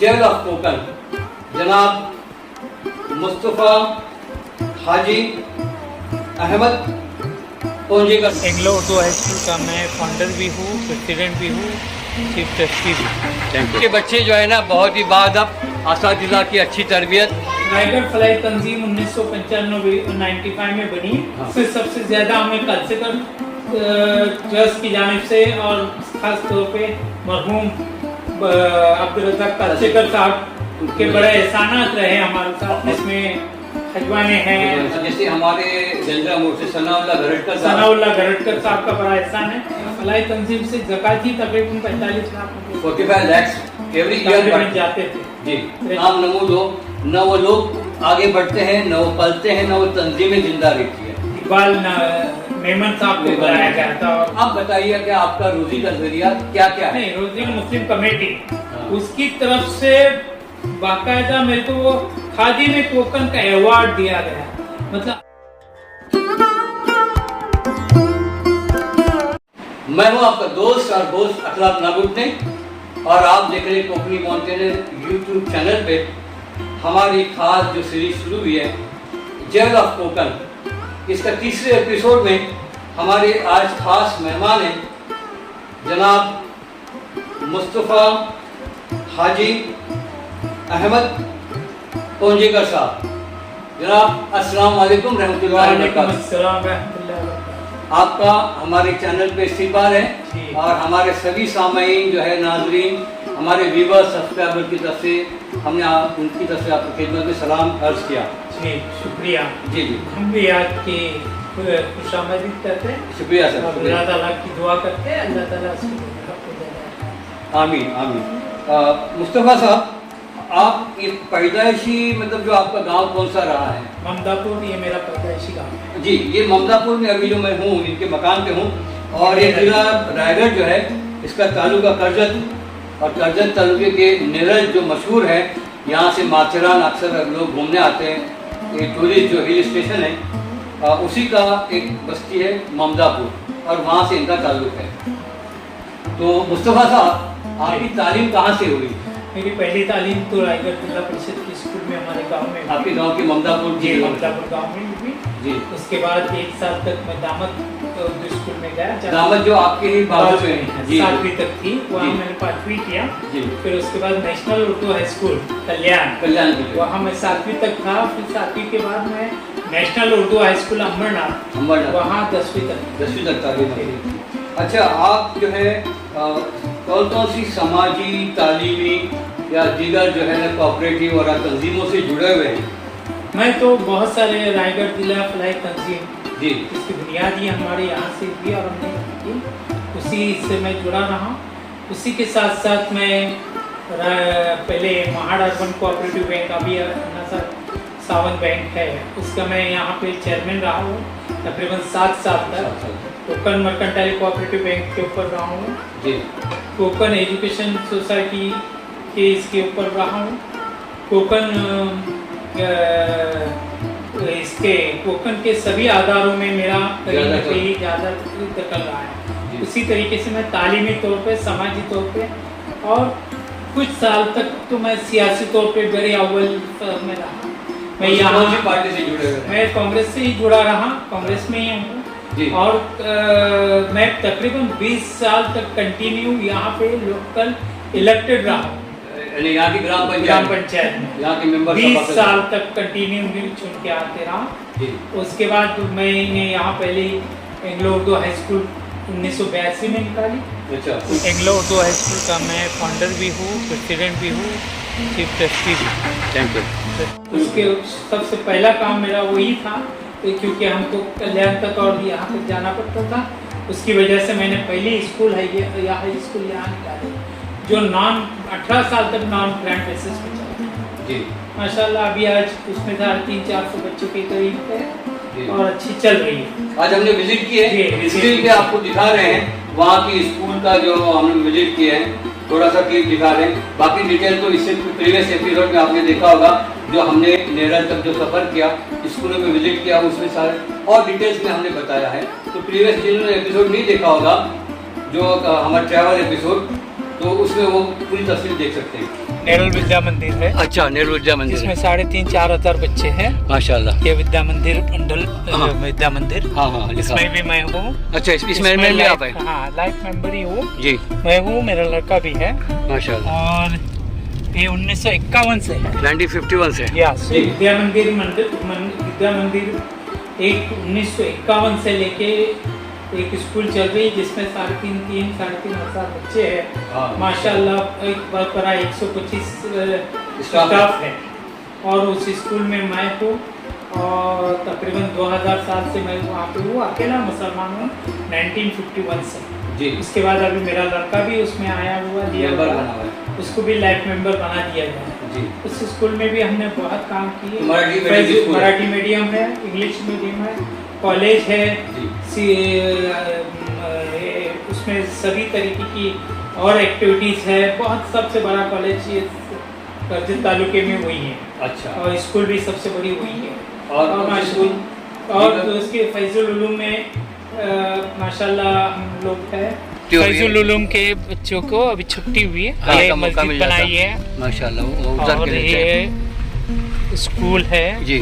Jail of Konkan जनाब मुस्तफ़ा हाजी अहमद पहुंचेगा। Anglo Urdu high school का मैं फाउंडर भी हूँ, प्रेसिडेंट भी हूँ, चीफ ट्रस्टी भी। Thank you. के बच्चे जो है ना बहुत ही बाअदब असातिज़ा की अच्छी तरबियत। राइगर फलाई तंजीम 1995 में बनी। उससे सबसे ज़्यादा हमें कल्चरल ट्रस्ट की जानिब से और ख़ास तौर पे मरहूम अब्दुल रज़ाक कल्चरल साहब के बड़े एहसानात रहे हमारे साथ, जिसमें खजवाने हैं, जैसे हमारे जंजरा मोड़ से सनाउल्लाह घरटकर साहब का बड़ा एहसान है। फलाई तंजीम से ज़कात ही तकरीबन 45 लाख 45 लाख एवरी ईयर जाते थे। जी, नाम नमूद हो, न वो लोग आगे बढ़ते हैं, न वो पलते हैं, न वो तंजीमें जिंदा रहती है। इकबाल मेमन साहब को बुलाया गया था। आप बताइए कि आपका रोजी का जरिया क्या क्या है? नहीं, रोजी मुस्लिम कमेटी उसकी तरफ से बाकायदा मेरे को वो खादी में कोकन का अवार्ड दिया गया। मतलब मैं हूँ आपका दोस्त और दोस्त अखलाक नागुटने और आप देख रहे हैं कोकनी माउंटेनर यूट्यूब चैनल पे हमारी खास जो सीरीज शुरू हुई है जेल ऑफ कोकन। इसका तीसरे एपिसोड में हमारे आज खास मेहमान हैं जनाब मुस्तफ़ा हाजी अहमद पहुंचेगा साहब। जनाब अस्सलाम वालेकुम रहमतुल्लाहि व बरकातहू। आपका हमारे चैनल पे इस्तेमाल है और हमारे सभी सामाईन जो है नाजरीन हमारे व्यूअर्स सब्सक्राइबर की तरफ से हमने उनकी तरफ से आपकी खिदमत में सलाम अर्ज किया। जी शुक्रिया। जी जी, हम भी आपकी खुशामदीद करते हैं। शुक्रिया सर। अल्लाह ताला की दुआ करते हैं, अल्लाह ताला से आमीन आमीन। मुस्तफ़ा साहब, आप ये पैदाइशी मतलब जो आपका गांव कौन सा रहा है? ममदापुर, ये मेरा पैदाइशी गाँव है। जी, ये ममदापुर में अभी जो मैं हूँ इनके मकान पे हूँ और ये जिला रायगढ़ जो है इसका तालुका करजत और करजत तालुके के निरज जो मशहूर है, यहाँ से माथेरान अक्सर लोग घूमने आते हैं। ये टूरिस्ट जो हिल स्टेशन है उसी का एक बस्ती है ममदापुर और वहाँ से इनका ताल्लुक है। तो मुस्तफ़ा साहब, आपकी तालीम कहाँ से हुई? मेरी पहली तालीम तो रायगढ़ जिला परिषद के स्कूल में हमारे गांव में। आपके गांव के ममदापुर? जी, ममदापुर गांव में हुई जी। उसके बाद 1 साल तक मैं दामद उर्दू स्कूल में गया। दामद जो आपके ही बाजू में है? 7वीं तक थी, वहाँ मैंने 5वीं किया। फिर उसके बाद नेशनल उर्दू हाई स्कूल कल्याण वहाँ मैं 7वीं तक था। फिर 7वीं के बाद मैं national Urdu high school Ambernath वहाँ 10वीं तक तालीम। अच्छा, आप जो है कौन सी समाजी तालीमी या दीगर जो है ना कोऑपरेटिव और तंजीमों से जुड़े हुए हैं? मैं तो बहुत सारे रायगढ़ जिला फलाई तंजीम जी, इसकी बुनियादी हमारे यहाँ से हुई और हमने की, उसी से मैं जुड़ा रहा। उसी के साथ साथ मैं पहले महाड़ अर्बन कोऑपरेटिव बैंक, अभी सावन बैंक है, उसका मैं यहाँ पे चेयरमैन रहा हूँ तकरीबन 7 साल तक। कोकन मर्केंटाइल कोऑपरेटिव बैंक के ऊपर रहा हूँ जी। कोकन एजुकेशन सोसाइटी के इसके ऊपर रहा हूँ। कोकन के सभी आधारों में मेरा कहीं ज़्यादा दखल रहा है। उसी तरीके से मैं तालीमी तौर पे, समाजी तौर पे और कुछ साल तक तो मैं सियासी तौर पे बड़े अव्वल में रहा। मैं यहाँ पार्टी से जुड़े हुए? मैं कांग्रेस से ही जुड़ा रहा, कांग्रेस में ही हूँ। और मैं तकरीबन 20 साल तक कंटिन्यू यहाँ पे लोकल इलेक्टेड रहा हूँ। यहाँ की ग्राम पंचायत में यहाँ के मेंबर 20 साल तक कंटिन्यू चुन के आते रहा। उसके बाद मैंने यहाँ पहले एंग्लो उर्दू हाई स्कूल 1982 में निकाली। अच्छा। एंग्लो उर्दू हाई स्कूल का मैं फाउंडर भी हूँ, प्रेसिडेंट भी हूँ, चीफ ट्रस्टी भी। Thank you. उसके सबसे पहला काम मेरा वही था क्योंकि हमको कल्याण तक और यहाँ तक जाना पड़ता था। उसकी वजह से मैंने पहली स्कूल हाई स्कूल यहाँ निकाली जो नॉन 18 साल तक नॉन ग्रांट बेसिस पे चला जी। माशाल्लाह अभी आज उसमें 300-400 बच्चों के करीब है और अच्छी चल रही है। आज हमने विजिट की है, विजिट के आपको दिखा रहे हैं वहाँ की स्कूल का जो हमने विजिट किए हैं, थोड़ा सा क्लिप दिखा रहे हैं। बाकी डिटेल तो इससे प्रीवियस एपिसोड में आपने देखा होगा जो हमने नेरल तक जो सफ़र किया, स्कूलों में विजिट किया, उसमें सारे और डिटेल्स में हमने बताया है। तो प्रीवियस जिन्होंने एपिसोड नहीं देखा होगा जो हमारा ट्रैवल एपिसोड, तो उसमें वो पूरी तस्वीर देख सकते हैं। नेरुल विद्या मंदिर है, अच्छा, नेहरू विद्या मंदिर जिसमें है। 3,500-4,000 बच्चे हैं। माशाल्लाह। ये विद्या मंदिर मंडल हाँ। विद्या मंदिर, हाँ हाँ, लिखा। इसमें भी मैं हूँ। अच्छा, इसमें भी आप हैं? हाँ, लाइफ मेंबर ही हूँ जी, मैं हूँ, मेरा लड़का भी है। माशाल्लाह। और ये 1951 से है। 1951 से। यस, विद्या मंदिर विद्या मंदिर एक 1951 से लेके एक स्कूल चल रही है, जिसमें 3,500 बच्चे हैं। हाँ। माशाल्लाह एक बार परा 125 स्टाफ स्टाफ है। और उस स्कूल में मैं हूँ और तकरीबन 2000 साल से मैं वहाँ पे हूँ, अकेला मुसलमान हूँ 1951 से। जी, इसके बाद अभी मेरा लड़का भी उसमें आया हुआ, लिया मेंबर हुआ, बना हुआ है। उसको भी लाइफ मेंबर बना दिया गया है। जी, उस स्कूल में भी हमने बहुत काम किए। मराठी मीडियम स्कूल है। मराठी मीडियम है, इंग्लिश मीडियम है, कॉलेज है। उसमें सभी तरीके की और एक्टिविटीज़ है। बहुत सबसे बड़ा कॉलेज ये करजत तालुके में वही है। अच्छा। और स्कूल भी सबसे बड़ी वही है। और स्कूल और उसके फैजुल उलूम में माशाल्लाह हम लोग है। फैजुल उलूम के बच्चों को अभी छुट्टी हुई है, ये मस्जिद बनाई है माशाल्लाह, वो उधर और के रहते हैं। ये स्कूल है जी,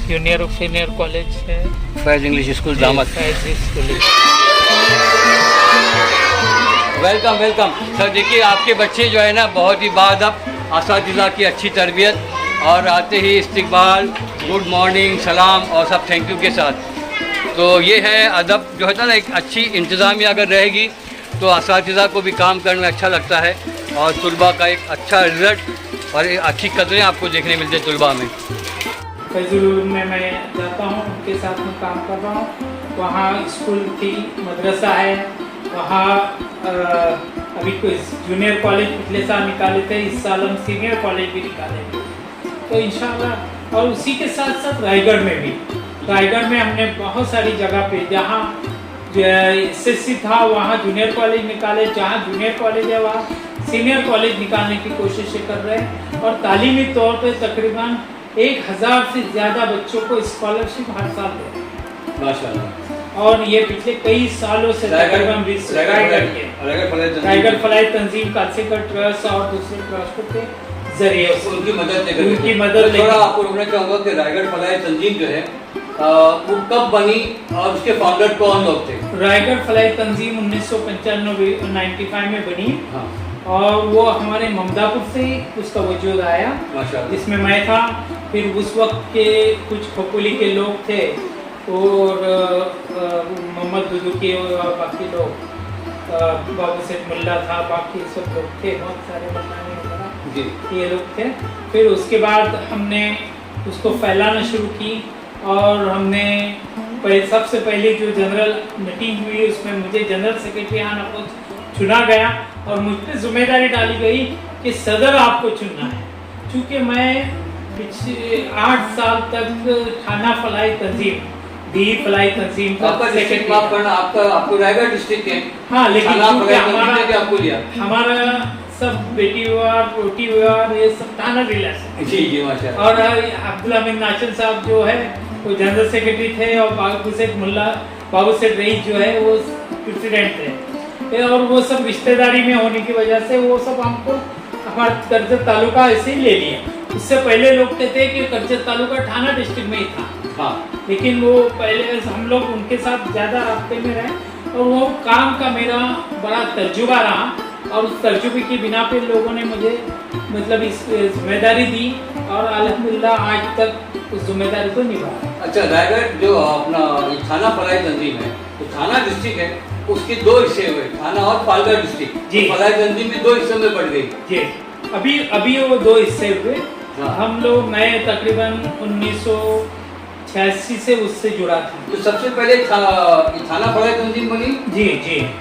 जूनियर और सीनियर कॉलेज है, फैज इंग्लिश स्कूल दामद। Faiz school. Welcome welcome sir. देखिए, आपके बच्चे जो है ना, बहुत ही बाअदब, असातिज़ा की अच्छी तरबियत, और आते ही इस्तकबाल, गुड मॉर्निंग, सलाम और सब थैंक यू के साथ। तो ये है अदब जो है ना, एक अच्छी इंतज़ामिया अगर रहेगी तो असातिज़ा को भी काम करने में अच्छा लगता है, और तुलबा का एक अच्छा रिज़ल्ट और एक अच्छी कदरें आपको देखने मिलती है तुलबा में। फैजुल उलूम में मैं जाता हूँ, उनके साथ में काम कर रहा हूँ। वहाँ स्कूल थी, मदरसा है वहाँ। अभी कोई जूनियर कॉलेज पिछले साल निकाले थे, इस साल हम सीनियर कॉलेज भी निकालेंगे तो इंशाल्लाह। और उसी के साथ साथ रायगढ़ में भी, रायगढ़ में हमने बहुत सारी जगह पे, जहाँ SSC था वहाँ जूनियर कॉलेज निकाले, जहाँ जूनियर कॉलेज है वहाँ सीनियर कॉलेज निकालने की कोशिश कर रहे हैं। और तालीमी तौर पे तकरीबन 1000 से ज़्यादा बच्चों को स्कॉलरशिप हर साल दे रहे हैं माशाल्लाह। और ये पिछले कई सालों से तकरीबन रायगढ़ फलाई तंजीम, कालसेकर ट्रस्ट और दूसरे ट्रस्टों के जरिए उनकी मदद लेकर, उनकी मदद लेकर। थोड़ा आपको रोकना चाहूँगा कि रायगढ़ फलाई तंजीम जो है वो कब बनी और उसके फाउंडर कौन लोग थे? रायगढ़ फलाई तंजीम 1995 में बनी। हाँ। और वो हमारे ममदापुर से ही उसका वजूद आया, जिसमें मैं था। फिर उस वक्त के कुछ खोपोली के लोग थे और मोहम्मद दुदुकी और बाकी लोग, बाबू सेठ मुल्ला था, बाकी सब लोग थे, बहुत सारे मकाने वगैरह ये लोग थे। फिर उसके बाद हमने उसको फैलाना शुरू की और हमने सबसे पहले जो जनरल मीटिंग हुई उसमें मुझे जनरल सेक्रेटरी आना चुना गया और मुझ पर जिम्मेदारी डाली गई कि सदर आपको चुनना है। चूँकि मैं पिछले 8 साल तक थाना फलाई तंजीम, दी फलाई तंजीम का सेक्रेटरी, माफ करना, आपको रायगढ़ डिस्ट्रिक्ट है। हाँ, लेकिन आपको लिया हमारा सब बेटी वार, रोटी वार, ये सब थाना जिला से। जी माशाल्लाह। और अब्दुल हमीद नाचन साहब जो है वो जनरल सेक्रेटरी थे और बाबू सेठ मुल्ला, बाबू सेठ रईस जो है वो प्रेसिडेंट थे। और वो सब रिश्तेदारी में होने की वजह से वो सब हमको हमारा करजत तालुका ऐसे ही ले लिया। उससे पहले लोग कहते हैं कि करजत तालुका थाना डिस्ट्रिक्ट में ही था। हाँ। लेकिन वो पहले हम लोग उनके साथ ज़्यादा रास्ते में रहे और वो काम का मेरा बड़ा तजुर्बा रहा और उस तजुर्बे की बिना पे लोगों ने मुझे मतलब इस जिम्मेदारी दी और अल्हम्दुलिल्लाह आज तक उस जिम्मेदारी को निभाया। अच्छा, रायगढ़ जो अपना थाना फलाई तंजीम है, तो थाना डिस्ट्रिक्ट है, उसके 2 हिस्से हुए, थाना और पालघर डिस्ट्रिक्ट। जी। तो फलाई तंजीम में 2 हिस्सों में बढ़ गई। जी, अभी वो 2 हिस्से हुए। हाँ। हम लोग मैं तकरीबन 1986 से उससे जुड़ा था। तो सबसे पहले थाना फलाई तंजीम बनी। जी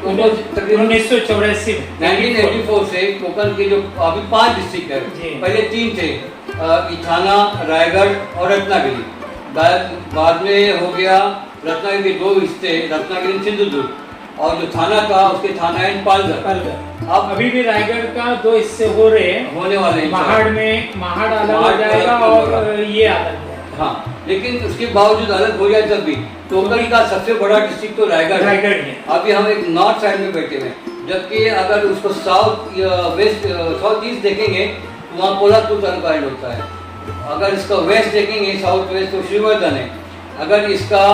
1984 1984 से कोकन के जो अभी 5 डिस्ट्रिक्ट है, पहले 3 थे, थाना, रायगढ़ और रत्नागिरी। बाद में हो गया रत्नागिरी 2 हिस्से, रत्नागिरी सिंधुदुर्ग, और जो थाना था उसके थाना है पालघर। अब अभी भी रायगढ़ का 2 हिस्से हो रहे हैं, होने वाले हैं। महाड़ अलग हो जाएगा और ये अलग। हाँ, लेकिन उसके बावजूद अलग हो जाए तब भी कोकन का सबसे बड़ा डिस्ट्रिक्ट तो रायगढ़ है। है। अभी हम एक नॉर्थ साइड में बैठे हुए हैं, जबकि अगर उसको साउथ वेस्ट साउथ ईस्ट देखेंगे तो वहाँ पोलादपुर तालुका एंड होता है। अगर इसका वेस्ट देखेंगे साउथ वेस्ट तो श्रीवर्धन है। अगर इसका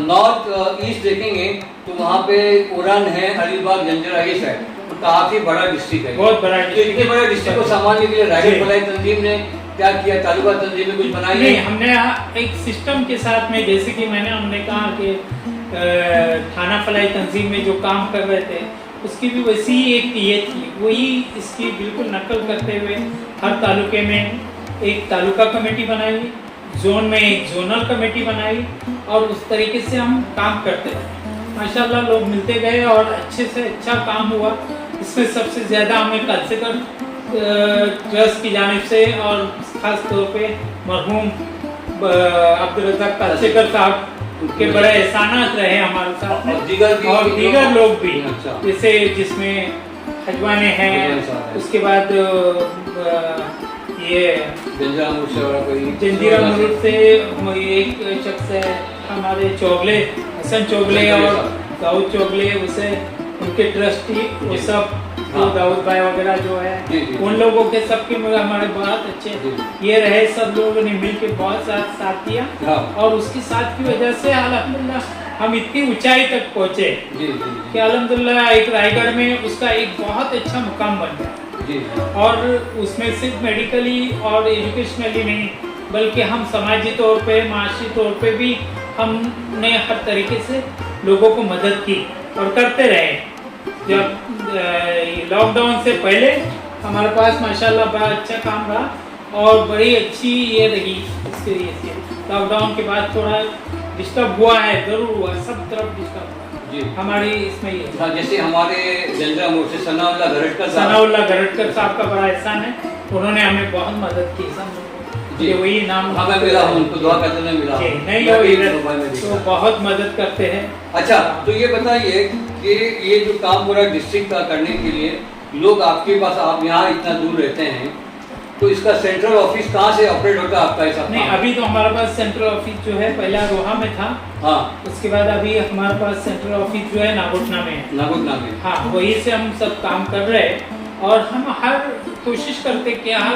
नॉर्थ ईस्ट देखेंगे तो वहाँ पे उड़न है, अलीबाग, जंजरा ये साइड, तो काफी बड़ा डिस्ट्रिक्ट है, बहुत बड़ा तो इतने बड़े डिस्ट्रिक्ट को संभालने के लिए रायगढ़ भलाई तंजीम ने क्या किया, तालुका तंजीम में कुछ बनाई नहीं, है? हमने एक सिस्टम के साथ में, जैसे कि हमने कहा कि थाना फलाई तंजीम में जो काम कर रहे थे उसकी भी वैसी ही एक ये थी, वही इसकी बिल्कुल नकल करते हुए हर तालुके में एक तालुका कमेटी बनाई, जोन में एक जोनल कमेटी बनाई और उस तरीके से हम काम करते रहे। माशाल्लाह लोग मिलते गए और अच्छे से अच्छा काम हुआ। इसमें सबसे ज़्यादा हमें कल्चरल ट्रस्ट की जानिब से और ख़ास तौर पे मरहूम अब्दुल रज़ाक कालसेकर साहब के बड़े एहसानात रहे हमारे साथ में, और दीगर लोग भी, जैसे जिसमें हजवाने हैं, उसके बाद ये जंजीरा मुल्क से एक शख्स है हमारे चोगले, हसन चोगले और दाऊद चोगले, उसे उनके ट्रस्टी वो सब तो दाऊद भाई वगैरह जो है उन लोगों के सबके हमारे बहुत अच्छे ये रहे, सब लोगों ने मिलकर बहुत साथ दिया और उसकी साथ की वजह से अल्हम्दुलिल्लाह हम इतनी ऊंचाई तक पहुँचे कि अल्हम्दुलिल्लाह एक रायगढ़ में उसका एक बहुत अच्छा मुकाम बन गया। और उसमें सिर्फ मेडिकली और एजुकेशनली नहीं बल्कि हम समाजी तौर पे, माशी तौर पे भी हमने हर तरीके से लोगों को मदद की और करते रहे। जब लॉकडाउन से पहले हमारे पास माशाल्लाह बड़ा अच्छा काम रहा और बड़ी अच्छी ये रही एक्सपीरियंस। लॉकडाउन के बाद थोड़ा डिस्टर्ब हुआ है, जरूर हुआ, सब तरफ डिस्टर्ब हुआ हमारी इसमें ये। जैसे हमारे जंजरा मोड़ से सनाउल्लाह गरटकर साहब का बड़ा एहसान है, उन्होंने हमें बहुत मदद की, सब जी वही नाम हमें मिला, उनको दुआ करते हुए मिला, नहीं तो बहुत मदद करते हैं। अच्छा, तो ये बताइए कि ये जो काम पूरा डिस्ट्रिक्ट का करने के लिए लोग आपके पास, आप यहाँ इतना दूर रहते हैं, तो इसका सेंट्रल ऑफिस कहाँ से ऑपरेट होता है आपका ऐसा? नहीं, अभी तो हमारे पास सेंट्रल ऑफिस जो है पहला रोहा में था, हाँ, उसके बाद अभी हमारे पास सेंट्रल ऑफिस जो है नागोटना में है। नागोटना में, हाँ, वही से हम सब काम कर रहे हैं और हम हर कोशिश करते कि हर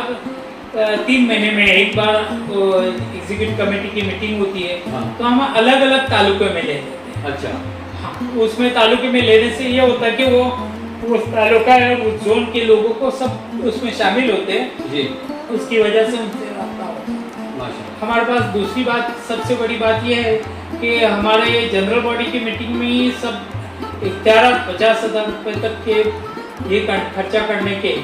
3 महीने में एक बार एग्जीक्यूटिव कमेटी की मीटिंग होती है, हाँ, तो हम अलग अलग तालुके में ले लेते हैं। अच्छा, हाँ, उसमें तालुके में लेने से ये होता है कि वो उस तालुका है उस जोन के लोगों को सब उसमें शामिल होते हैं जी, उसकी वजह से उनसे रब्ता होता है। हमारे पास दूसरी बात, सबसे बड़ी बात यह है कि हमारे जनरल बॉडी की मीटिंग में ही सब 50,000 रुपए तक के ये खर्चा करने के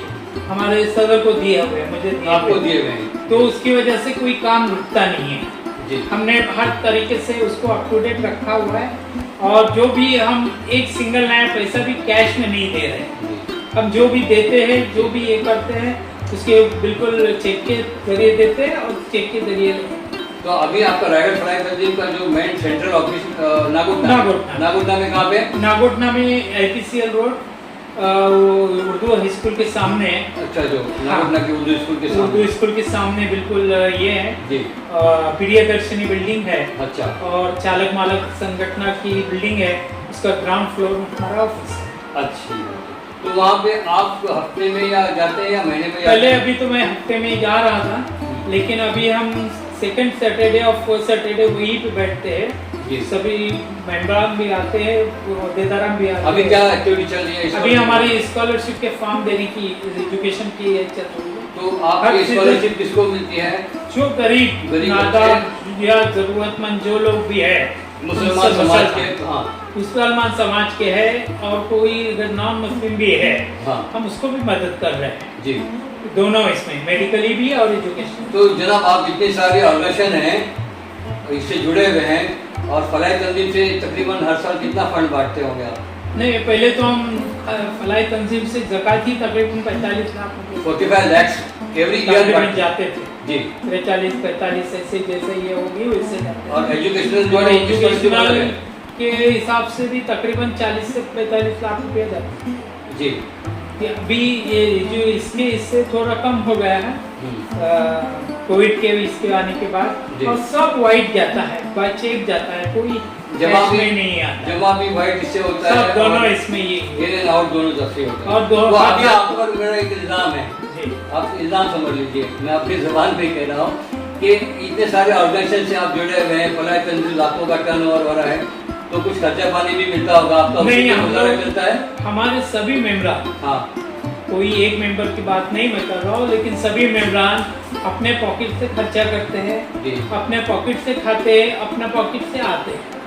हमारे सदर को दिए हुए, मुझे आपको दिए हुए, तो उसकी वजह से कोई काम रुकता नहीं है जी। हमने हर तरीके से उसको अप टू डेट रखा हुआ है और जो भी हम एक सिंगल नया पैसा भी कैश में नहीं दे रहे, हम जो भी देते हैं, जो भी ये करते हैं, उसके बिल्कुल चेक के जरिए देते हैं और चेक के जरिए। तो अभी आपका रायगढ़ फलाई तंजीम का जो मेन सेंट्रल ऑफिस नागोटना में कहाँ पे? नागोटना में IPCL road Urdu high school के सामने। अच्छा, जो नागोटना की उर्दू स्कूल के सामने बिल्कुल ये है जी, प्रियदर्शनी बिल्डिंग है। अच्छा, और चालक मालक संगठन की बिल्डिंग है, उसका ग्राउंड फ्लोर में हमारा ऑफिस है। अच्छी, तो वहाँ पे आप हफ्ते में या जाते हैं या महीने में? पहले अभी तो मैं हफ्ते में जा रहा था, लेकिन अभी हम सेकंड सैटरडे और फोर्थ सैटरडे वहीं पे बैठते हैं, सभी मेंबर भी आते हैं, अहदेदार भी आते हैं। अभी क्या एक्टिविटी चल रही है? अभी हमारी स्कॉलरशिप के फॉर्म देने की एजुकेशन की चल रही है। तो आपकी स्कॉलरशिप किसको मिलती है? जो गरीब नादार या जरूरतमंद जो लोग भी है, मुसलमान समाज के, हाँ, मुसलमान समाज के है और कोई अगर नॉन मुस्लिम भी है, हाँ, हम उसको भी मदद कर रहे हैं जी, दोनों इसमें मेडिकली भी और एजुकेशन। तो जनाब, आप जितने सारे ऑर्गेनाइजेशन हैं इससे जुड़े हुए हैं और फलाई तंजीम से तकरीबन हर साल कितना फंड बांटते होंगे आप? नहीं, पहले तो हम फलाई तंजीम से ज़कात ही तकरीबन 45 लाख 45 लाख एवरी ईयर जाते थे जी, 43-45 ऐसे जैसे ये होगी वैसे। और एजुकेशनल के हिसाब से भी तकरीबन 40 से 45 लाख रुपया जाते जी। कि अभी ये जो इससे थोड़ा कम हो गया है कोविड के इसके आने के बाद, और सब वाइट जाता है, बाय चेक जाता है, कोई जमा भी नहीं आता, जमा भी वाइट इससे होता सब है, दोनों इसमें ये इन एंड आउट दोनों तरफ से होता है। और दोनों तो अभी आप पर मेरा एक इल्जाम है, जी आप इल्जाम समझ लीजिए, मैं अपनी ज़बान पे कह रहा हूँ कि इतने सारे ऑर्गेनाइजेशन से आप जुड़े हुए हैं, फलाह तंजीम लाखों का टर्नओवर हो रहा है, तो कुछ खर्चा पानी भी मिलता होगा आपका? नहीं, गुजारा मिलता है? हमारे सभी मेंबर, हाँ, कोई एक मेंबर की बात नहीं मैं कर रहा हूँ, लेकिन सभी मेंबरान अपने पॉकेट से खर्चा करते हैं, जी। अपने पॉकेट से खाते हैं, अपने पॉकेट से आते हैं,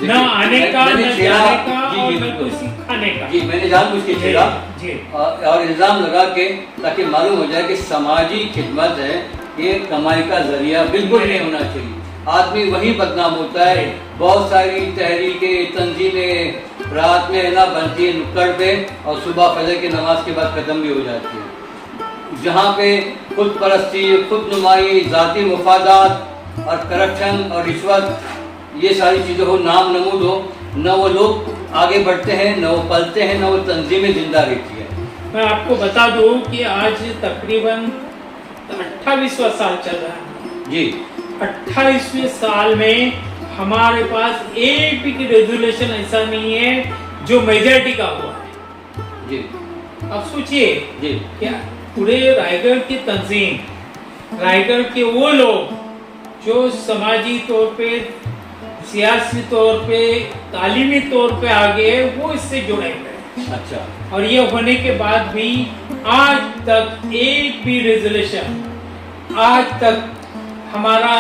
न आने का न मैंने छेड़ा, जाने का जी, और जी, न बिल्कुल। किसी खाने का। जी, मैंने जानबूझ के छेड़ा जी और इल्जाम लगा के, ताकि मालूम हो जाए कि समाजी खिदमत है, ये कमाई का जरिया बिल्कुल नहीं होना चाहिए। आदमी वहीं बदनाम होता है। बहुत सारी तहरीकें, तंजीमें रात में ना बनती है नुक्कड़ पे, और सुबह फजर की नमाज के बाद खत्म भी हो जाती है। जहाँ पे खुद परस्ती, खुद नुमाई, ज़ाती मुफादात और करप्शन और रिश्वत, ये सारी चीज़ें हो, नाम नमूद हो, न वो लोग आगे बढ़ते हैं, न वो पलते हैं, न वो तंजीमें जिंदा रहती है। मैं आपको बता दूं कि आज तकरीबन 28वां साल चल रहा है जी। 28वें साल में हमारे पास एक भी रेजोल्यूशन ऐसा नहीं है जो मेजॉरिटी का हुआ है। जी। अब सोचिए जी। क्या पूरे रायगढ़ की तंजीम, रायगढ़ के वो लोग जो समाजी तौर पे, सियासी तौर पे, तालीमी तौर पे आगे, वो इससे जुड़े हुए हैं। अच्छा। और ये होने के बाद भी आज तक एक भी रेजोल्यूशन आज तक हमारा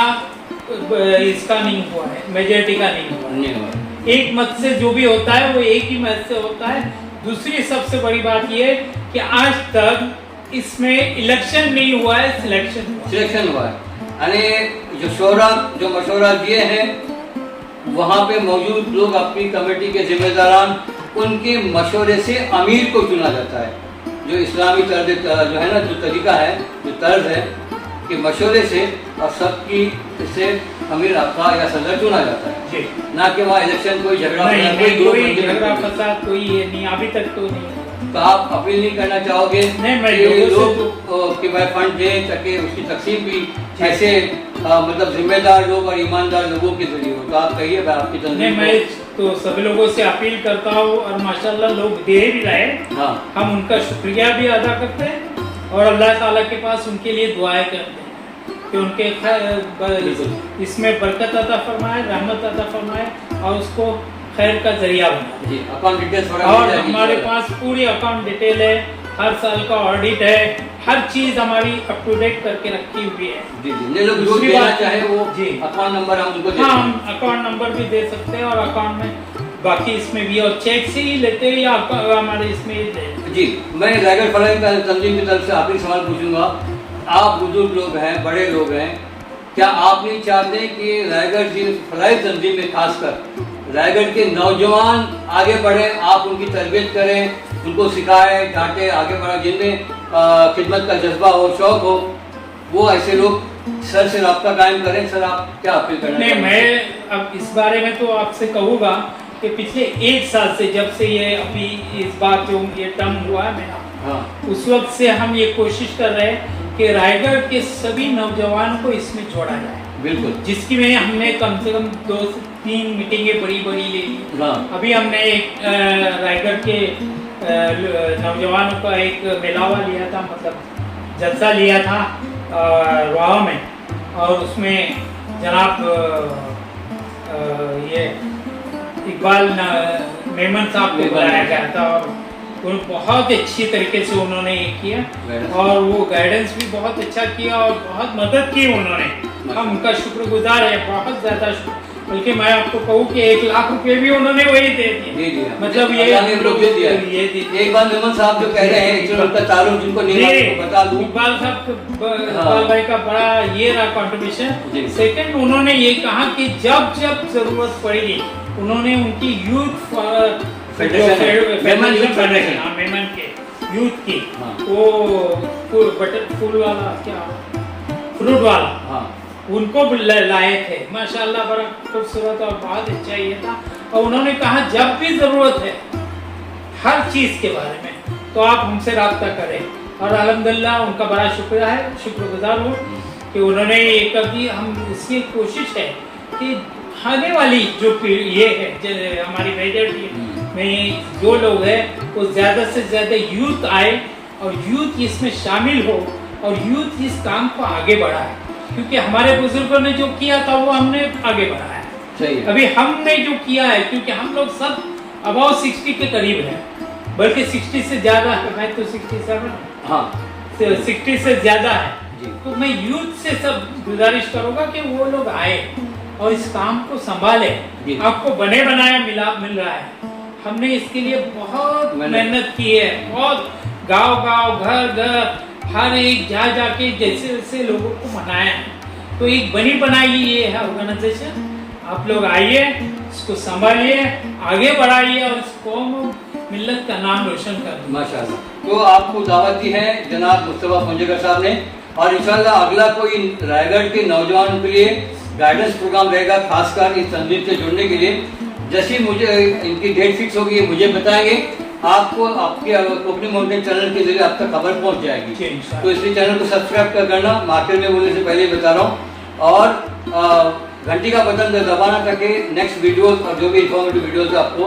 इसका नहीं हुआ है, मेजॉरिटी का नहीं हुआ है। एक मत से जो भी होता है वो एक ही मत से होता है। दूसरी सबसे बड़ी बात ये कि आज तक इसमें इलेक्शन नहीं हुआ है, सिलेक्शन हुआ है। यानी जो मशवरा दिए हैं, वहाँ पे मौजूद लोग, अपनी कमेटी के जिम्मेदारान, उनके मशवरे से अमीर को चुना जाता है। जो इस्लामी तर्ज जो है ना, जो तरीका है, जो तर्ज है कि मशवरे से और सबकी से अमीर आपका या सदर चुना जाता है जी। ना कि वहाँ इलेक्शन कोई झगड़ा कोई झगड़ा फसाद कोई ये नहीं, अभी तक तो नहीं। तो आप अपील नहीं करना चाहोगे कि लोग कि भाई फंड दें ताकि उसकी तकसीम भी ऐसे मतलब जिम्मेदार लोग और ईमानदार लोगों के जरिए हो? तो आप कहिए भाई, आपकी तंजीम। मैं तो सभी लोगों से अपील करता हूँ, और माशाल्लाह लोग दे भी रहे। हाँ। हम उनका शुक्रिया भी अदा करते हैं और अल्लाह ताला के पास उनके लिए दुआएं करते हैं कि उनके इसमें बरकत अता फरमाए, रहमत अता फरमाए और उसको खैर का जरिया बनाए। अकाउंट डिटेल्स और हमारे पास पूरी अकाउंट डिटेल है, हर साल का ऑडिट है, हर चीज हमारी अप टू डेट करके रखी हुई है। जी जी। लोग जो देना चाहे वो जी अकाउंट नंबर हम उनको दे, हाँ, हम अकाउंट नंबर भी दे सकते हैं, और अकाउंट में बाकी इसमें भी, और चेक से ही लेते हैं या हमारे इसमें ही दे। जी। मैं रायगढ़ फलाह तंजीम की तरफ से आखिरी सवाल पूछूंगा। आप बुजुर्ग लोग हैं, बड़े लोग हैं, क्या आप नहीं चाहते कि रायगढ़ फलाह तंजीम में खासकर रायगढ़ के नौजवान आगे बढ़े, आप उनकी तरबियत करें, उनको सिखाएं, डांटे, आगे बढ़ा, जिनमें खिदमत का जज्बा हो, शौक हो, वो ऐसे लोग सर से रब्ता कायम करें? सर, आप क्या अपील करना नहीं, चाहेंगे? मैं अब इस बारे में तो आपसे कहूँगा कि पिछले 1 साल से, जब से ये अभी इस बार जो ये टर्म हुआ है मेरा, हाँ। उस वक्त से हम ये कोशिश कर रहे हैं कि रायगढ़ के सभी नौजवानों को इसमें जोड़ा जाए। बिल्कुल। जिसकी में हमने कम से कम 2 से 3 मीटिंगें बड़ी ली थी। हाँ। अभी हमने एक रायगढ़ के नौजवानों का एक मेलावा लिया था, मतलब जलसा लिया था रोहा में, और उसमें जनाब ये इकबाल मेमन साहब को बुलाया गया था, और वो बहुत अच्छी तरीके से उन्होंने ये किया, और वो गाइडेंस भी बहुत अच्छा किया और बहुत मदद की उन्होंने। हम उनका शुक्रगुजार है, बहुत ज्यादा शुक्र। बल्कि मैं आपको कहूँ कि 1 लाख रुपए भी उन्होंने वही दे दिए। मतलब ये एक बार मेमन साहब जो कह रहे हैं, उनका ताल्लुक जिनको नहीं बता दूं, इकबाल साहब, इकबाल भाई का बड़ा ये रहा कंट्रीब्यूशन। सेकंड, उन्होंने ये कहा कि जब जब जरूरत पड़ेगी, उन्होंने उनकी यूथ मेमन के यूथ की वो बटर फूल वाला, क्या फ्रूट वाला, उनको लाए थे। माशाल्लाह बड़ा खूबसूरत और बहुत अच्छा ये था। और उन्होंने कहा जब भी जरूरत है हर चीज के बारे में, तो आप हमसे रब्ता करें। और अल्हम्दुलिल्लाह उनका बड़ा शुक्रिया है, शुक्रगुजार हूँ कि उन्होंने ये कभी हम इसकी कोशिश है कि आगे वाली जो ये है हमारी मेजॉरिटी में जो लोग हैं वो ज़्यादा से ज़्यादा यूथ आए और यूथ इसमें शामिल हो और यूथ इस काम को आगे बढ़ाए, क्योंकि हमारे बुजुर्गों ने जो किया था वो हमने आगे बढ़ाया। सही है। अभी हमने जो किया है, क्योंकि हम लोग सब अबाउ 60 के करीब हैं, बल्कि 60 से ज़्यादा है, मैं तो 67, हाँ 60 से ज़्यादा है। जी। तो मैं यूथ से सब गुजारिश करूंगा कि वो लोग आए और इस काम को संभाले। आपको बने बनाया मिल रहा है, हमने इसके लिए बहुत मेहनत की है, बहुत गांव घर घर हर एक जाके जैसे लोगों को मनाया है। तो एक बनी बनाई ये है ऑर्गेनाइजेशन। आप लोग आइए, इसको संभालिए, आगे बढ़ाइए और इस कौम मिल्लत का नाम रोशन कर। माशाल्लाह। तो आपको दावत दी है जनाब मुस्तफा पुंजेकर साहब ने, और इंशाल्लाह अगला कोई रायगढ़ के नौजवानों के लिए गाइडेंस प्रोग्राम रहेगा, खासकर इस तंजीम से जुड़ने के लिए। जैसे मुझे इनकी डेट फिक्स होगी मुझे बताएंगे, आपको आपके कोकनी माउंटेन चैनल के जरिए आप तक खबर पहुंच जाएगी। तो इसलिए चैनल को सब्सक्राइब कर करना, मार्केट में बोलने से पहले ही बता रहा हूँ, और घंटी का बटन दबाना ताकि नेक्स्ट वीडियोस और जो भी इंफॉर्मेटिव वीडियोस आपको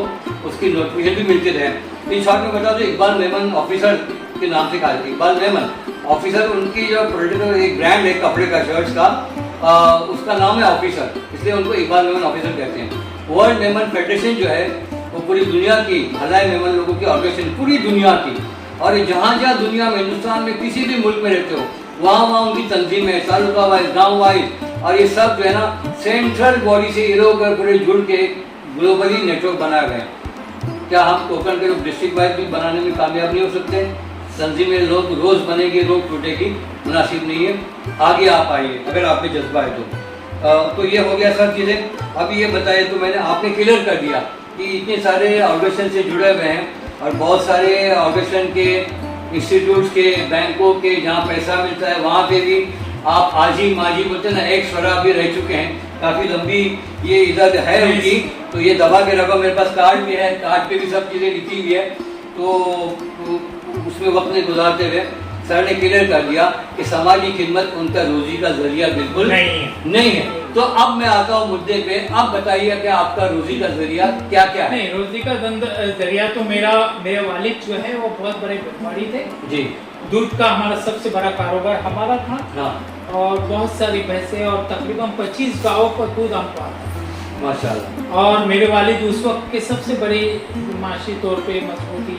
उसकी नोटिफिकेशन भी मिलती रहे। इन शॉर्ट में बता दो, इकबाल मेमन ऑफिसर के नाम से कहा जाता है। इकबाल मेमन ऑफिसर, उनकी जो पोलिटिकल एक ब्रांड है कपड़े का, शर्ट्स का, उसका नाम है ऑफिसर, इसलिए उनको इकबाल मेमन ऑफिसर कहते हैं। वर्ल्ड मेमन फेडरेशन जो है वो पूरी दुनिया की भलाई मेमन लोगों की ऑर्गेनाइजेशन, पूरी दुनिया की, और जहाँ जहाँ दुनिया में, हिंदुस्तान में किसी भी मुल्क में रहते हो वहाँ उनकी तंजीम है, तालुका वाइज, गाँव वाइज, और ये सब जो है ना सेंट्रल बॉडी से ये लोग पूरे जुड़ के ग्लोबली नेटवर्क बनाए गए। क्या हम कोकण के लोग डिस्ट्रिक्ट वाइज भी बनाने में कामयाब नहीं हो सकते? तंजीमें लोग रोज बनेगी, रोज टूटेगी, मुनासिब नहीं है। आगे आप आइए अगर आप में जज्बा है तो ये हो गया सब चीज़ें। अभी ये बताइए, तो मैंने आपने क्लियर कर दिया कि इतने सारे ऑर्गेनाइजेशन से जुड़े हुए हैं और बहुत सारे ऑर्गेनाइजेशन के, इंस्टीट्यूट्स के, बैंकों के, जहाँ पैसा मिलता है वहाँ पे भी आप आजी माजी बोलते हैं ना, एक स्वरा भी रह चुके हैं। काफ़ी लंबी ये इधर है उनकी, तो ये दबा के रखो, मेरे पास कार्ड भी है, कार्ड पे भी सब चीज़ें लिखी हुई है। तो उसमें वक्त नहीं गुजारते हुए सर ने क्लियर कर दिया कि समाजी खिदमत उनका रोजी का जरिया बिल्कुल नहीं है। तो अब मैं आता हूँ मुद्दे पे। अब बताइए कि आपका रोजी का जरिया क्या क्या है? नहीं, रोजी का जरिया तो मेरे वालिद जो है वो बहुत बड़े व्यापारी थे जी। दूध का हमारा सबसे बड़ा कारोबार हमारा था। हाँ। और बहुत सारी भैंसें और तकरीबन 25 गाँवों का दूध हमको आता था माशाल्लाह। और मेरे वालिद उस वक्त के सबसे बड़ी माशी तौर पे मजबूती।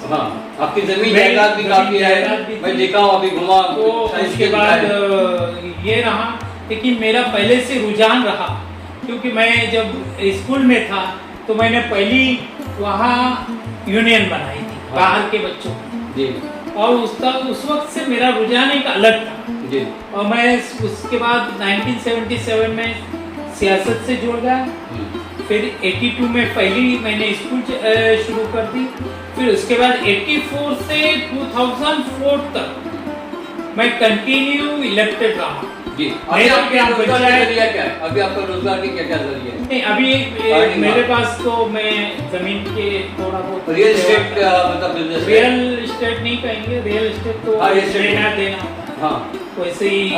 हाँ, आपकी जमीन जायदाद भी काफी है, मैं देखा हूँ अभी घुमा। तो उसके बाद ये रहा, लेकिन मेरा पहले से रुझान रहा, क्योंकि मैं जब स्कूल में था तो मैंने पहली वहाँ यूनियन बनाई थी बाहर के बच्चों की, और उस वक्त से मेरा रुझान एक अलग था जी। और मैं उसके बाद 1977 में सियासत से जुड़ गया। फिर 82 में पहली मैंने स्कूल शुरू कर दी। फिर उसके बाद 84 से 2004 तक मैं कंटिन्यू इलेक्टेड रहा जी। अभी आपका रोजगार का जरिया क्या है? अभी आपका रोजगार की क्या जरिया है? नहीं, अभी मेरे पास तो मैं जमीन के थोड़ा बहुत रियल एस्टेट मतलब बिजनेस। रियल एस्टेट नहीं कहेंगे, रियल एस्टेट तो देना हाँ, वैसे ही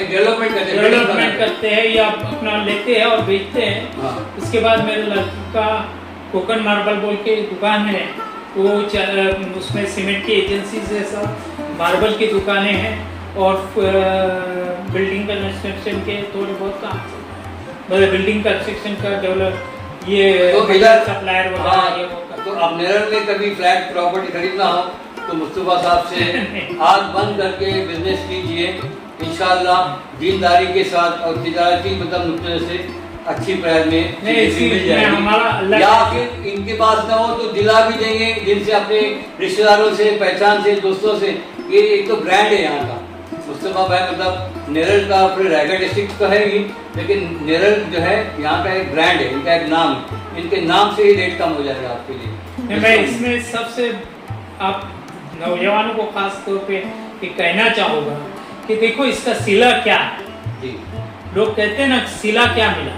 डेवलपमेंट करते हैं या अपना लेते हैं और बेचते हैं। हाँ। उसके बाद मेरे लड़की का कोकन मार्बल बोल के दुकान है, वो उसमें सीमेंट की एजेंसी से सब मार्बल की दुकानें हैं और बिल्डिंग कंस्ट्रक्शन के थोड़े बहुत काम, मतलब बिल्डिंग कंस्ट्रक्शन का डेवलप ये तो सप्लायर वगैरह। हाँ, तो अब नेरल में कभी फ्लैट प्रॉपर्टी खरीदना हो तो मुस्तफा साहब से आग बंद करके बिजनेस कीजिए, इंशाल्लाह दीनदारी के साथ और तिजारती मतलब नुक्ते से अच्छी प्राइस में मिल जाएगी। या फिर इनके पास ना हो तो दिला भी देंगे, जिनसे अपने रिश्तेदारों से, पहचान से, दोस्तों से। ये एक तो ब्रांड है यहाँ का मुस्तफा भाई, मतलब नेरल का, पूरे रायगढ़ डिस्ट्रिक्ट तो है ही, लेकिन नेरल जो है यहाँ का एक ब्रांड है, इनका एक नाम है। इनके नाम से ही रेट कम हो जाएगा आपके लिए। मैं इसमें सबसे आप नौजवानों को खास तौर पे कहना चाहूँगा कि देखो इसका सिला क्या है। जी। लोग कहते हैं ना सिला क्या मिला,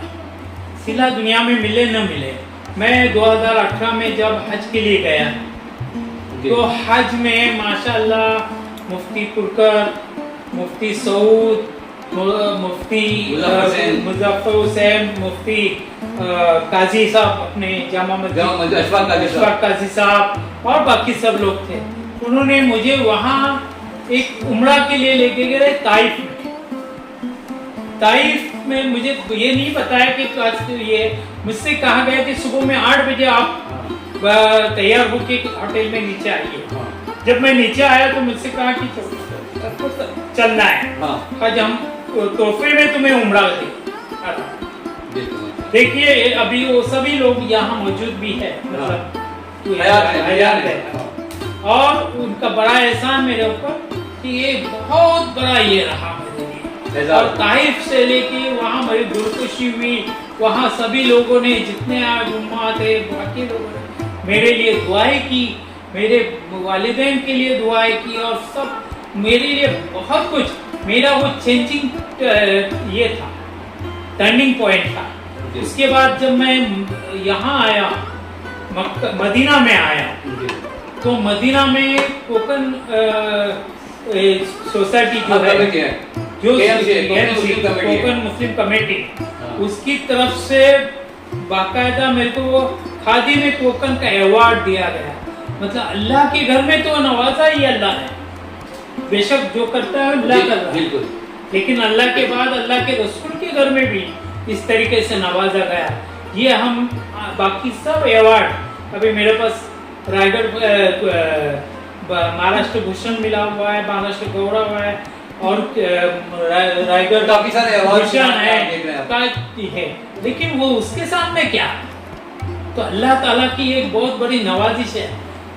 सिला दुनिया में मिले न मिले। मैं 2018 में जब हज के लिए गया तो हज में माशाल्लाह मुफ्ती पुरकर, मुफ्ती सऊद, मुफ्ती मुजफ्फर हुसैन, मुफ्ती काजी साहब अपने जामा मस्जिद अशफाक काजी साहब और बाकी सब लोग थे। उन्होंने मुझे वहाँ एक उम्रा के लिए लेके गए ताइफ में। ताइफ में मुझे ये नहीं बताया कि ये मुझसे कहा गया कि सुबह में 8 बजे आप तैयार होके होटल में नीचे आइए। जब मैं नीचे आया तो मुझसे कहा कि चलना है, आज हम तोहफे में तुम्हें उम्रा देखिए। अभी वो सभी लोग यहाँ मौजूद भी है, मतलब हयात है। और उनका बड़ा एहसान मेरे ऊपर कि ये बहुत बड़ा ये रहा मेरे लिए। और ताइफ से लेके वहाँ मेरी दुर्दशा हुई, वहाँ सभी लोगों ने, जितने आज उम्मा थे बाकी लोगों ने मेरे लिए दुआएं की, मेरे वालिदैन के लिए दुआएं की, और सब मेरे लिए बहुत कुछ, मेरा वो चेंजिंग ये था, टर्निंग पॉइंट था। उसके बाद जब मैं यहाँ आया, मदीना में आया, तो मदीना में कोकन सोसाइटी जो है, जो कोकन मुस्लिम कमेटी, उसकी तरफ से बाकायदा मेरे को खादी में कोकन का अवार्ड दिया गया। मतलब अल्लाह के घर में तो नवाजा ही अल्लाह है, बेशक जो करता है अल्लाह कर रहा है, लेकिन अल्लाह के बाद अल्लाह के रसूल के घर में भी इस तरीके से नवाजा गया। ये हम बाकी सब अवार्ड, अभी मेरे पास रायगढ़ महाराष्ट्र भूषण मिला हुआ है, महाराष्ट्र गौरव है, और रायगढ़ काफी सारे भूषण है, लेकिन वो उसके सामने क्या? तो अल्लाह ताला की एक बहुत बड़ी नवाजिश है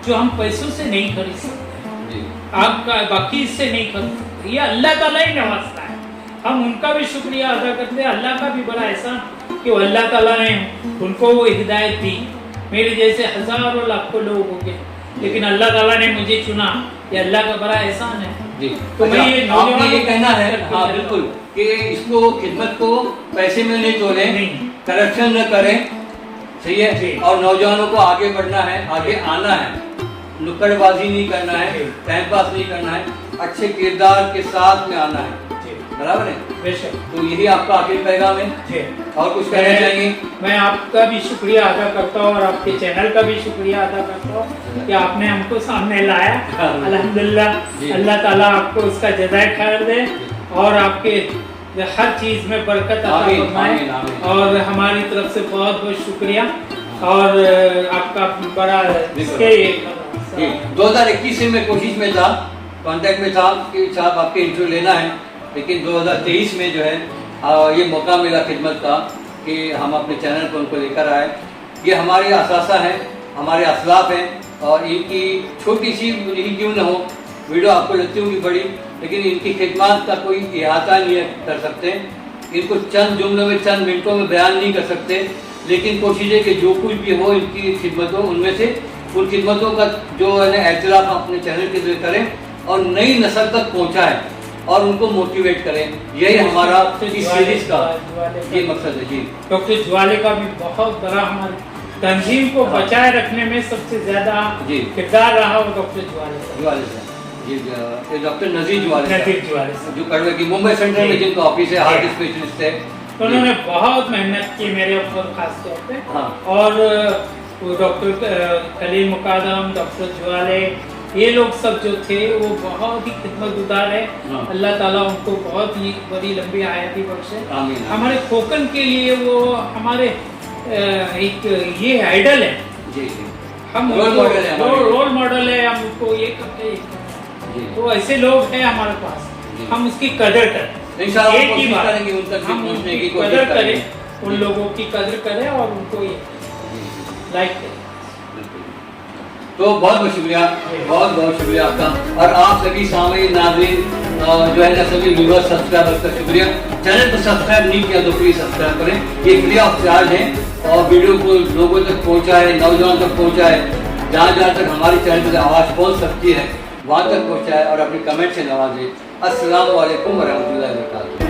जो हम पैसों से नहीं खरीद सकते, आपका बाकी से नहीं खरीद सकते, ये अल्लाह ताला ही नवाजता है। हम उनका भी शुक्रिया अदा करते हैं, अल्लाह का भी बड़ा एहसान कि अल्लाह ताला ने उनको वो हिदायत दी। मेरे जैसे हजारों लाखों लोग हो गए, लेकिन अल्लाह ताला ने मुझे चुना, ये अल्लाह का बड़ा एहसान है। तो मैं ये कहना है, हाँ बिल्कुल, कि इसको खिदमत को पैसे में नहीं तोड़े, करप्शन न करें, सही है, और नौजवानों को आगे बढ़ना है, आगे आना है, नुक्कड़बाजी नहीं करना है, टाइम पास नहीं करना है, अच्छे किरदार के साथ में आना है, बराबर है? बेशक। तो यही आपका आखिरी पैगाम है, और कुछ कहना चाहिए? मैं आपका भी शुक्रिया अदा करता हूँ और आपके चैनल का भी शुक्रिया अदा करता हूँ कि आपने हमको सामने लाया। अल्हम्दुलिल्लाह, अल्लाह ताला आपको उसका जज़ाए खैर दे और आपके हर चीज में बरकत अता फरमाए। और हमारी तरफ से बहुत बहुत शुक्रिया, और आपका बड़ा 2021 में कोशिश में था, कांटेक्ट में था कि साहब आपके इंटरव्यू लेना है, लेकिन 2023 में जो है ये मौका मिला खिदमत का कि हम अपने चैनल पर उनको लेकर आए। ये हमारे असासा हैं, हमारे असलाफ हैं, और इनकी छोटी सी ही क्यों न हो वीडियो आपको लगती होगी बड़ी, लेकिन इनकी खिदमत का कोई इहाता नहीं कर सकते, इनको चंद जुमलों में, चंद मिनटों में बयान नहीं कर सकते, लेकिन कोशिश है कि जो कुछ भी हो इनकी खिदमतों, उनमें से उन खिदमतों का जो है ना एतराफ़ अपने चैनल के जरिए करें और नई नस्ल तक पहुँचाएँ और उनको मोटिवेट करें। यही हमारा इस सीरीज का ये मकसद है। जी, डॉक्टर ज्वाले का भी बहुत बड़ा हमारे तंजीम को बचाए रखने में सबसे ज्यादा किरदार रहा वो डॉक्टर ज्वाले से। ये डॉक्टर नजीर ज्वाले जो कड़वे की मुंबई सेंट्रल में जिनका ऑफिस है, हार्ट स्पेशलिस्ट है, उन्होंने बहुत मेहनत की मेरे ऊपर खास तौर पे। और डॉक्टर खलील मुकादम, डॉक्टर ज्वाले, ये लोग सब जो थे वो बहुत ही खिदमतगुजार है। अल्लाह ताला उनको बहुत ही बड़ी लंबी हयाती बख्शे। हमारे कोकन के लिए वो हमारे एक ये आइडल है, हम रोल मॉडल है, हम उनको ये करते हैं। तो ऐसे लोग हैं हमारे पास, हम उसकी कदर करें, एक ही बात, हम उनकी कदर करें, उन लोगों की कदर करें और उनको ये लाइक करें। तो बहुत बहुत शुक्रिया, बहुत बहुत शुक्रिया आपका, और आप सभी सामईन नाज़रीन जो है ना, सभी व्यूअर्स, सब्सक्राइबर्स का शुक्रिया। चैनल को सब्सक्राइब नहीं किया तो प्लीज़ सब्सक्राइब करें, ये फ्री ऑफ चार्ज है, और वीडियो को लोगों तक पहुँचाए, नौजवान तक पहुँचाए, जहाँ जहाँ तक हमारे चैनल पर आवाज़ पहुँच सकती है वहाँ तक पहुँचाए, और अपने कमेंट से नवाजें। अस्सलाम वालेकुम व रहमतुल्लाहि व बरकातुहू।